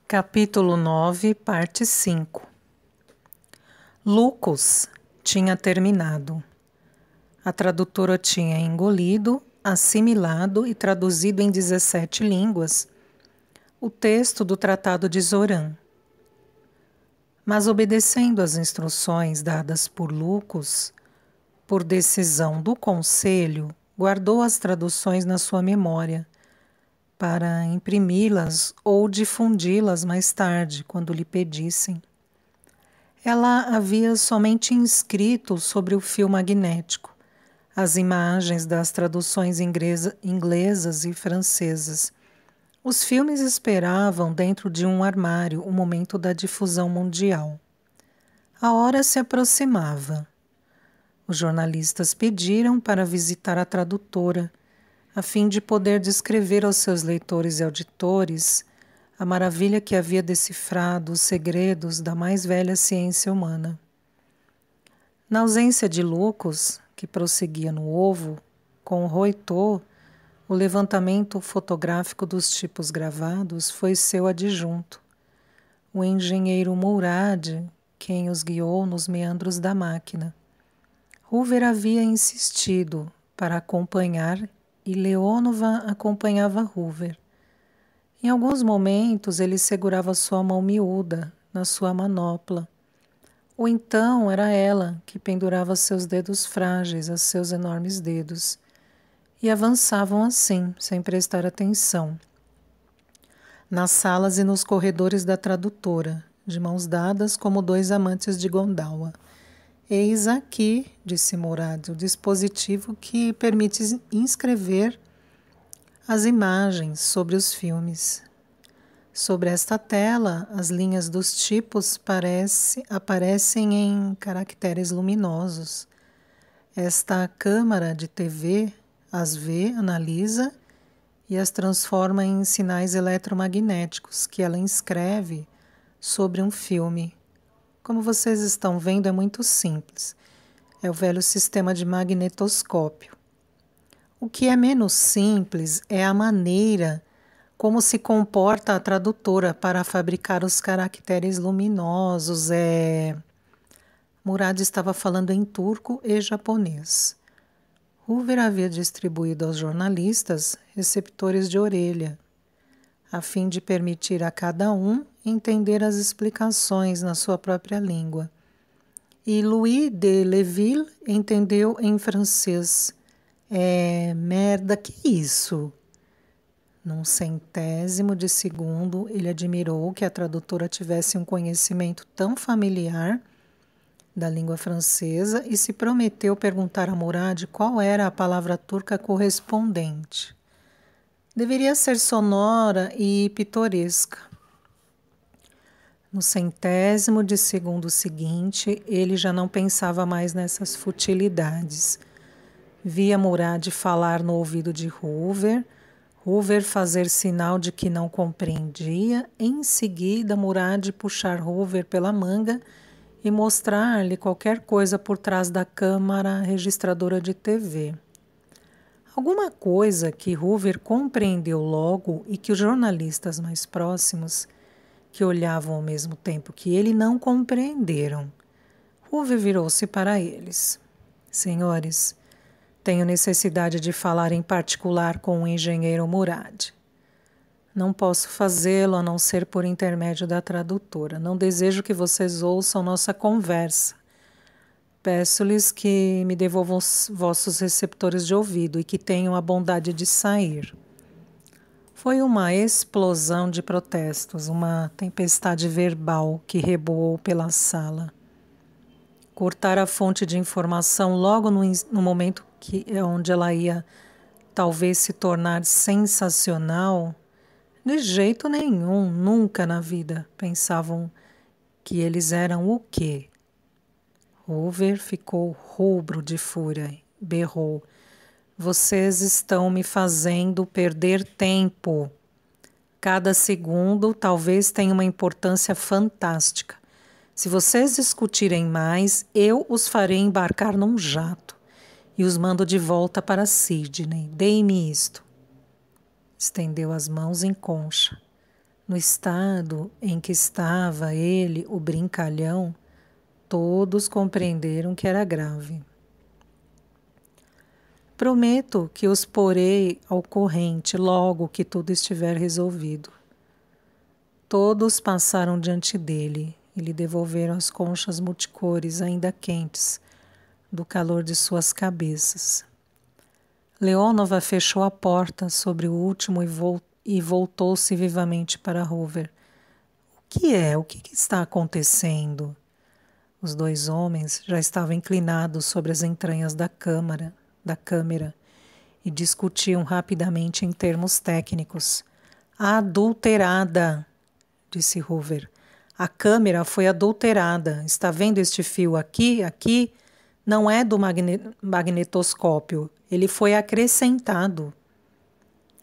Capítulo 9, parte 5. Lucus tinha terminado. A tradutora tinha engolido, assimilado e traduzido em 17 línguas o texto do Tratado de Zoran. Mas, obedecendo às instruções dadas por Lucus, por decisão do Conselho, guardou as traduções na sua memória, para imprimi-las ou difundi-las mais tarde, quando lhe pedissem. Ela havia somente inscrito sobre o fio magnético as imagens das traduções inglesas e francesas. Os filmes esperavam dentro de um armário o momento da difusão mundial. A hora se aproximava. Os jornalistas pediram para visitar a tradutora, a fim de poder descrever aos seus leitores e auditores a maravilha que havia decifrado os segredos da mais velha ciência humana. Na ausência de Lucus, que prosseguia no ovo, com Roitô, o levantamento fotográfico dos tipos gravados foi seu adjunto, o engenheiro Mourad, quem os guiou nos meandros da máquina. Hoover havia insistido para acompanhar e Leonova acompanhava Hoover. Em alguns momentos ele segurava sua mão miúda na sua manopla, ou então era ela que pendurava seus dedos frágeis a seus enormes dedos, e avançavam assim, sem prestar atenção, nas salas e nos corredores da tradutora, de mãos dadas como dois amantes de Gondalwa. Eis aqui, disse Mourad, o dispositivo que permite inscrever as imagens sobre os filmes. Sobre esta tela, as linhas dos tipos aparecem em caracteres luminosos. Esta câmara de TV as vê, analisa e as transforma em sinais eletromagnéticos que ela inscreve sobre um filme. Como vocês estão vendo, é muito simples. É o velho sistema de magnetoscópio. O que é menos simples é a maneira como se comporta a tradutora para fabricar os caracteres luminosos. Mourad estava falando em turco e japonês. Hoover havia distribuído aos jornalistas receptores de orelha, a fim de permitir a cada um entender as explicações na sua própria língua. E Louis de Leville entendeu em francês. Merda, que isso? Num centésimo de segundo, ele admirou que a tradutora tivesse um conhecimento tão familiar da língua francesa e se prometeu perguntar a Mourad qual era a palavra turca correspondente. Deveria ser sonora e pitoresca. No centésimo de segundo seguinte, ele já não pensava mais nessas futilidades. Via Mourad falar no ouvido de Hoover fazer sinal de que não compreendia, em seguida Mourad puxar Hoover pela manga e mostrar-lhe qualquer coisa por trás da câmara registradora de TV. Alguma coisa que Hoover compreendeu logo e que os jornalistas mais próximos, que olhavam ao mesmo tempo que ele, não compreenderam. Hoover virou-se para eles. Senhores, tenho necessidade de falar em particular com o engenheiro Mourad. Não posso fazê-lo a não ser por intermédio da tradutora. Não desejo que vocês ouçam nossa conversa. Peço-lhes que me devolvam os vossos receptores de ouvido e que tenham a bondade de sair. Foi uma explosão de protestos, uma tempestade verbal que reboou pela sala. Cortar a fonte de informação logo no momento onde ela ia talvez se tornar sensacional, de jeito nenhum, nunca na vida, pensavam que eles eram o quê? Hoover ficou rubro de fúria, berrou. Vocês estão me fazendo perder tempo. Cada segundo talvez tenha uma importância fantástica. Se vocês discutirem mais, eu os farei embarcar num jato e os mando de volta para Sydney. Dei-me isto. Estendeu as mãos em concha. No estado em que estava ele, o brincalhão, todos compreenderam que era grave. Prometo que os porei ao corrente logo que tudo estiver resolvido. Todos passaram diante dele e lhe devolveram as conchas multicores ainda quentes do calor de suas cabeças. Leonova fechou a porta sobre o último e voltou-se vivamente para Hoover. O que é? O que está acontecendo? Os dois homens já estavam inclinados sobre as entranhas da câmara e discutiam rapidamente em termos técnicos. Adulterada, disse Hoover. A câmera foi adulterada. Está vendo este fio aqui? Aqui? Não é do magnetoscópio. Ele foi acrescentado.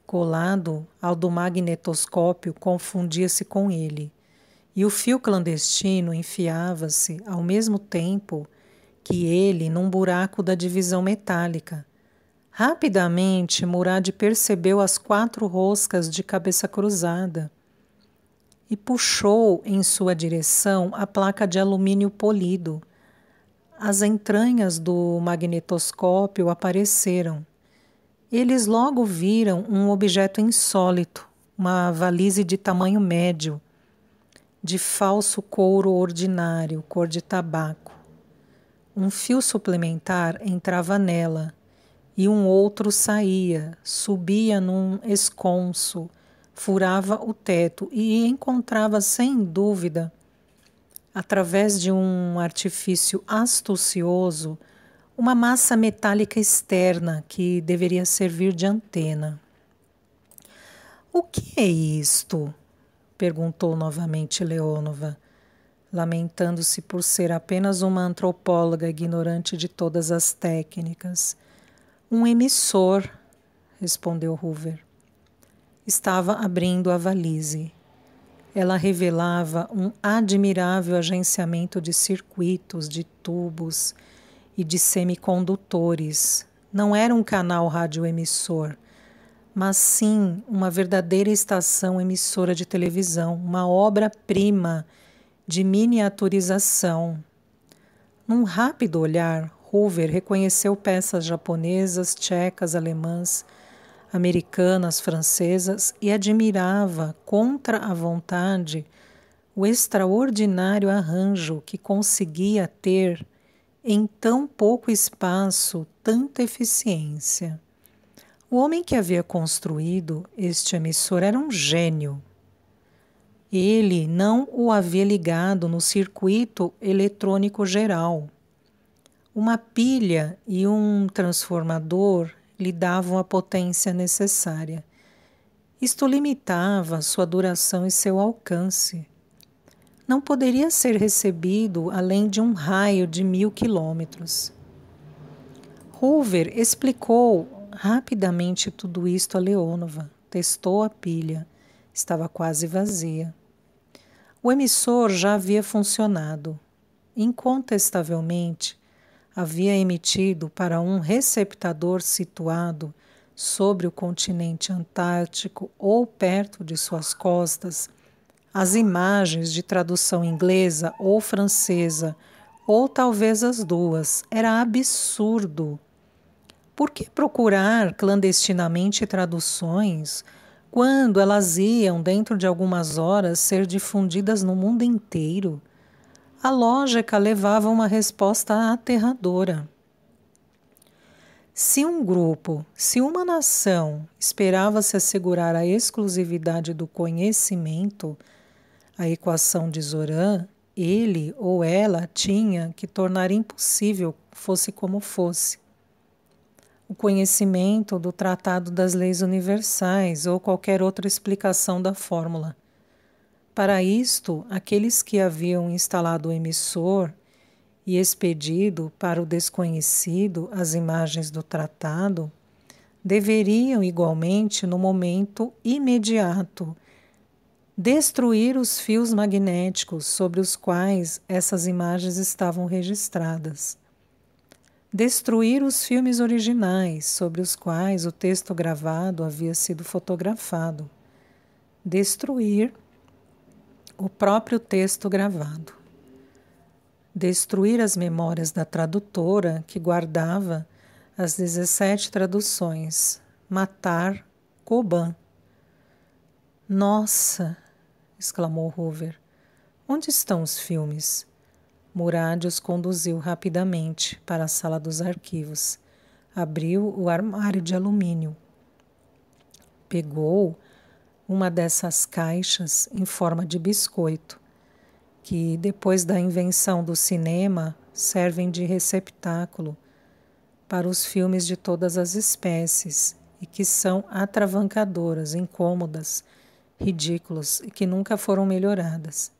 Colado ao do magnetoscópio, confundia-se com ele. E o fio clandestino enfiava-se ao mesmo tempo que ele num buraco da divisão metálica. Rapidamente, Murad percebeu as 4 roscas de cabeça cruzada e puxou em sua direção a placa de alumínio polido. As entranhas do magnetoscópio apareceram. Eles logo viram um objeto insólito, uma valise de tamanho médio, de falso couro ordinário, cor de tabaco. Um fio suplementar entrava nela e um outro saía, subia num esconso, furava o teto e encontrava, sem dúvida, através de um artifício astucioso, uma massa metálica externa que deveria servir de antena. O que é isto? Perguntou novamente Leonova, lamentando-se por ser apenas uma antropóloga ignorante de todas as técnicas. Um emissor, respondeu Hoover. Estava abrindo a valise. Ela revelava um admirável agenciamento de circuitos, de tubos e de semicondutores. Não era um canal radioemissor, mas sim uma verdadeira estação emissora de televisão, uma obra-prima de miniaturização. Num rápido olhar, Hoover reconheceu peças japonesas, tchecas, alemãs, americanas, francesas e admirava, contra a vontade, o extraordinário arranjo que conseguia ter, em tão pouco espaço, tanta eficiência. O homem que havia construído este emissor era um gênio. Ele não o havia ligado no circuito eletrônico geral. Uma pilha e um transformador lhe davam a potência necessária. Isto limitava sua duração e seu alcance. Não poderia ser recebido além de um raio de 1000 quilômetros. Hoover explicou rapidamente tudo isto a Leonova. Testou a pilha. Estava quase vazia. O emissor já havia funcionado. Incontestavelmente, havia emitido para um receptador situado sobre o continente antártico ou perto de suas costas as imagens de tradução inglesa ou francesa, ou talvez as duas. Era absurdo. Por que procurar clandestinamente traduções quando elas iam, dentro de algumas horas, ser difundidas no mundo inteiro? A lógica levava a uma resposta aterradora. Se um grupo, se uma nação esperava se assegurar a exclusividade do conhecimento, a equação de Zoran, ele ou ela tinha que tornar impossível, fosse como fosse, o conhecimento do Tratado das Leis Universais ou qualquer outra explicação da fórmula. Para isto, aqueles que haviam instalado o emissor e expedido para o desconhecido as imagens do tratado, deveriam igualmente, no momento imediato, destruir os fios magnéticos sobre os quais essas imagens estavam registradas. Destruir os filmes originais sobre os quais o texto gravado havia sido fotografado. Destruir o próprio texto gravado. Destruir as memórias da tradutora que guardava as 17 traduções. Matar Coban. Nossa! Exclamou Hoover. Onde estão os filmes? Murad os conduziu rapidamente para a sala dos arquivos. Abriu o armário de alumínio. Pegou uma dessas caixas em forma de biscoito, que, depois da invenção do cinema, servem de receptáculo para os filmes de todas as espécies e que são atravancadoras, incômodas, ridículas e que nunca foram melhoradas.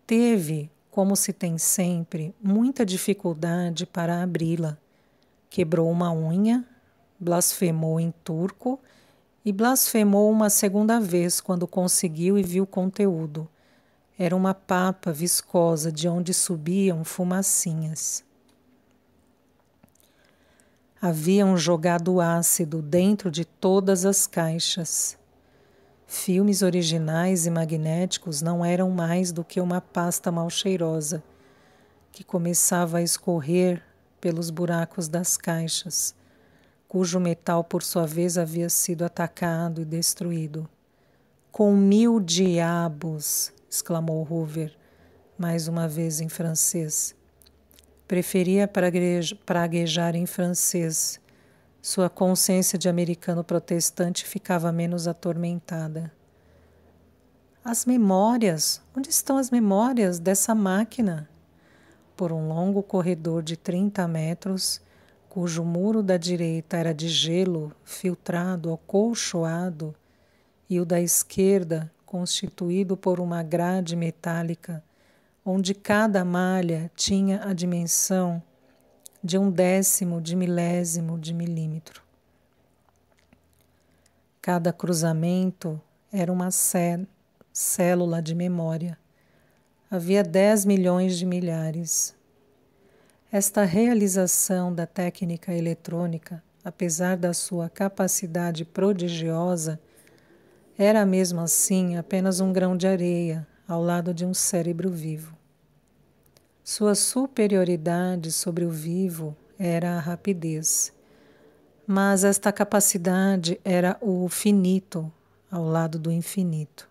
Teve, como se tem sempre, muita dificuldade para abri-la. Quebrou uma unha, blasfemou em turco e blasfemou uma segunda vez quando conseguiu e viu o conteúdo. Era uma papa viscosa de onde subiam fumacinhas. Haviam jogado ácido dentro de todas as caixas. Filmes originais e magnéticos não eram mais do que uma pasta mal cheirosa que começava a escorrer pelos buracos das caixas, cujo metal, por sua vez, havia sido atacado e destruído. Com 1000 diabos! Exclamou Hoover, mais uma vez em francês. Preferia praguejar em francês. Sua consciência de americano protestante ficava menos atormentada. As memórias! Onde estão as memórias dessa máquina? Por um longo corredor de 30 metros, cujo muro da direita era de gelo filtrado, acolchoado, e o da esquerda constituído por uma grade metálica, onde cada malha tinha a dimensão de 1/10 de milésimo de milímetro. Cada cruzamento era uma célula de memória. Havia 10 milhões de milhares. Esta realização da técnica eletrônica, apesar da sua capacidade prodigiosa, era mesmo assim apenas um grão de areia ao lado de um cérebro vivo. Sua superioridade sobre o vivo era a rapidez, mas esta capacidade era o finito ao lado do infinito.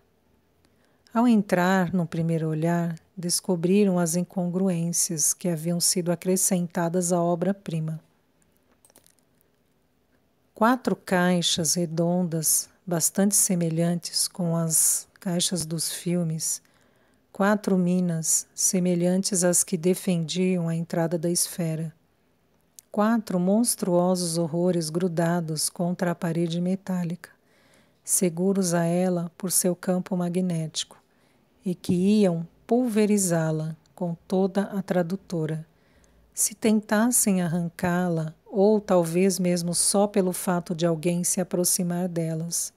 Ao entrar no primeiro olhar, descobriram as incongruências que haviam sido acrescentadas à obra-prima. 4 caixas redondas, bastante semelhantes com as caixas dos filmes, 4 minas semelhantes às que defendiam a entrada da esfera, 4 monstruosos horrores grudados contra a parede metálica, seguros a ela por seu campo magnético, e que iam pulverizá-la com toda a tradutora. Se tentassem arrancá-la, ou talvez mesmo só pelo fato de alguém se aproximar delas.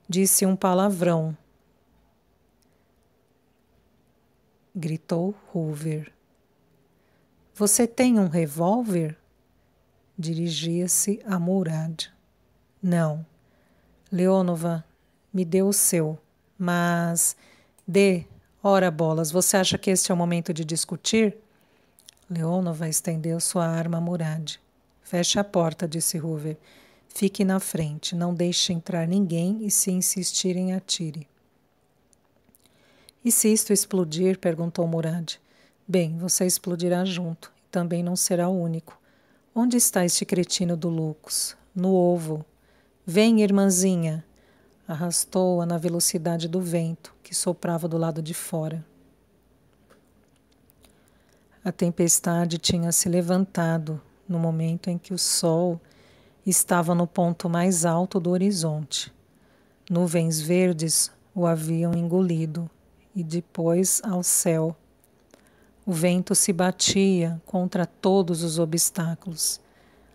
Disse um palavrão. Gritou Hoover. Você tem um revólver? Dirigia-se a Murad. Não. Leonova, me deu o seu, mas... Ora bolas, você acha que este é o momento de discutir? Leonova estendeu sua arma a Murad. Feche a porta, disse Hoover. Fique na frente, não deixe entrar ninguém e, se insistirem, atire. E se isto explodir? Perguntou Murad. Bem, você explodirá junto, e também não será o único. Onde está este cretino do Lux? No ovo. Vem, irmãzinha. Arrastou-a na velocidade do vento, que soprava do lado de fora. A tempestade tinha se levantado no momento em que o sol estava no ponto mais alto do horizonte. Nuvens verdes o haviam engolido e depois ao céu. O vento se batia contra todos os obstáculos,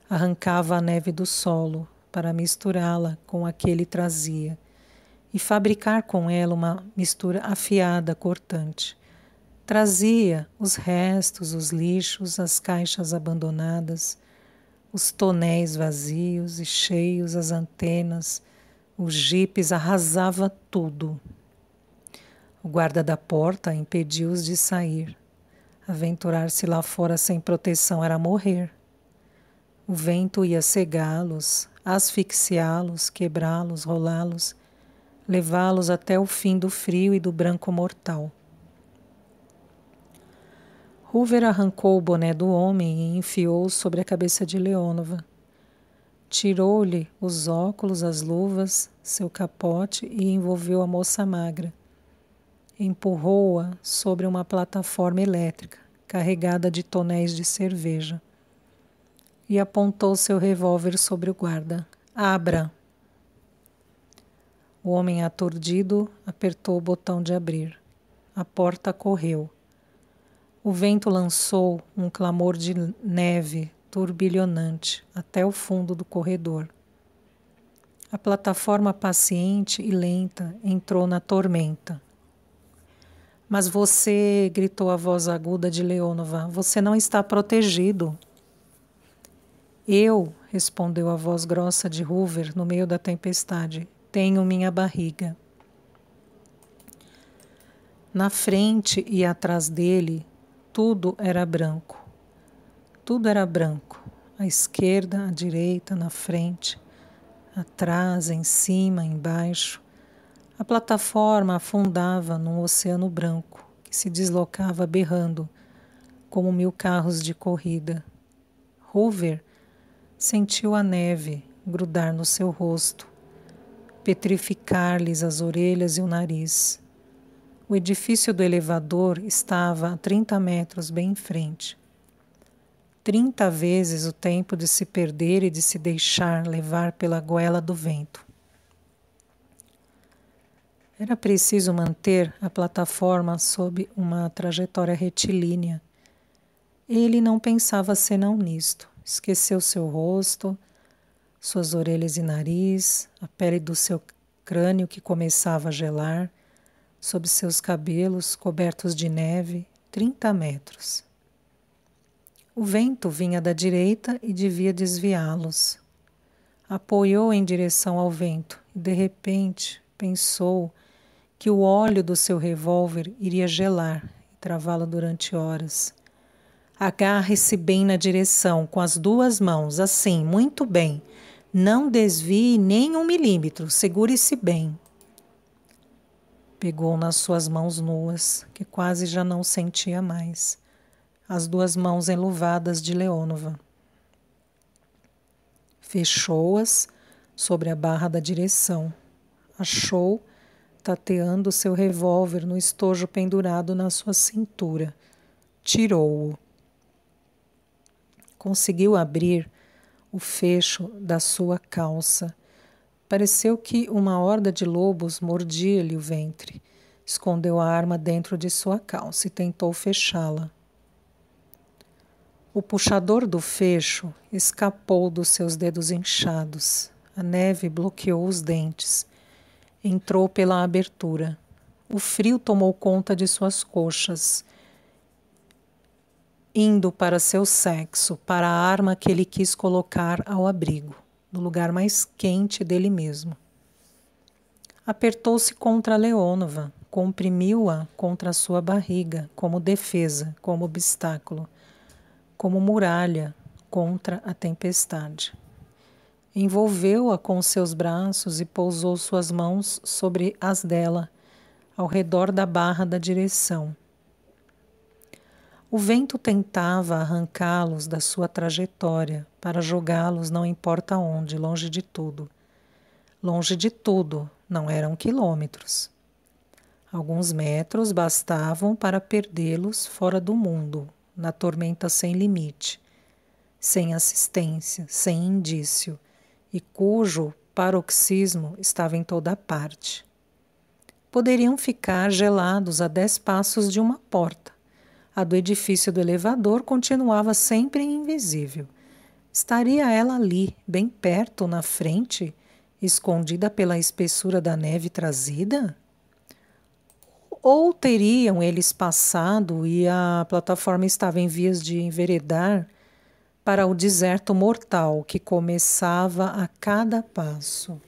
arrancava a neve do solo para misturá-la com a que ele trazia e fabricar com ela uma mistura afiada, cortante. Trazia os restos, os lixos, as caixas abandonadas, os tonéis vazios e cheios, as antenas, os jipes, arrasava tudo. O guarda da porta impediu-os de sair. Aventurar-se lá fora sem proteção era morrer. O vento ia cegá-los, asfixiá-los, quebrá-los, rolá-los, levá-los até o fim do frio e do branco mortal. Hoover arrancou o boné do homem e enfiou-o sobre a cabeça de Leonova. Tirou-lhe os óculos, as luvas, seu capote e envolveu a moça magra. Empurrou-a sobre uma plataforma elétrica, carregada de tonéis de cerveja, e apontou seu revólver sobre o guarda. Abra! O homem aturdido apertou o botão de abrir. A porta correu. O vento lançou um clamor de neve turbilhonante até o fundo do corredor. A plataforma paciente e lenta entrou na tormenta. Mas você, gritou a voz aguda de Leonova, você não está protegido. Eu, respondeu a voz grossa de Hoover no meio da tempestade, tenho minha barriga. Na frente e atrás dele, tudo era branco. Tudo era branco. À esquerda, à direita, na frente, atrás, em cima, embaixo. A plataforma afundava num oceano branco que se deslocava berrando, como 1000 carros de corrida. Hoover sentiu a neve grudar no seu rosto, petrificar-lhes as orelhas e o nariz. O edifício do elevador estava a 30 metros bem em frente. 30 vezes o tempo de se perder e de se deixar levar pela goela do vento. Era preciso manter a plataforma sob uma trajetória retilínea. Ele não pensava senão nisto. Esqueceu seu rosto, suas orelhas e nariz, a pele do seu crânio que começava a gelar, sob seus cabelos cobertos de neve, 30 metros. O vento vinha da direita e devia desviá-los. Apoiou em direção ao vento e, de repente, pensou que o óleo do seu revólver iria gelar e travá-lo durante horas. Agarre-se bem na direção, com as 2 mãos, assim, muito bem. Não desvie nem 1 milímetro, segure-se bem. Pegou nas suas mãos nuas, que quase já não sentia mais, as 2 mãos enluvadas de Leonova. Fechou-as sobre a barra da direção. Achou, tateando seu revólver no estojo pendurado na sua cintura. Tirou-o. Conseguiu abrir o fecho da sua calça. Pareceu que uma horda de lobos mordia-lhe o ventre. Escondeu a arma dentro de sua calça e tentou fechá-la. O puxador do fecho escapou dos seus dedos inchados. A neve bloqueou os dentes. Entrou pela abertura. O frio tomou conta de suas coxas, indo para seu sexo, para a arma que ele quis colocar ao abrigo, no lugar mais quente dele mesmo. Apertou-se contra Leonova, comprimiu-a contra a sua barriga, como defesa, como obstáculo, como muralha contra a tempestade. Envolveu-a com seus braços e pousou suas mãos sobre as dela, ao redor da barra da direção. O vento tentava arrancá-los da sua trajetória para jogá-los não importa onde, longe de tudo. Longe de tudo, não eram quilômetros. Alguns metros bastavam para perdê-los fora do mundo, na tormenta sem limite, sem assistência, sem indício, e cujo paroxismo estava em toda parte. Poderiam ficar gelados a 10 passos de uma porta. A do edifício do elevador continuava sempre invisível. Estaria ela ali, bem perto, na frente, escondida pela espessura da neve trazida? Ou teriam eles passado e a plataforma estava em vias de enveredar para o deserto mortal que começava a cada passo?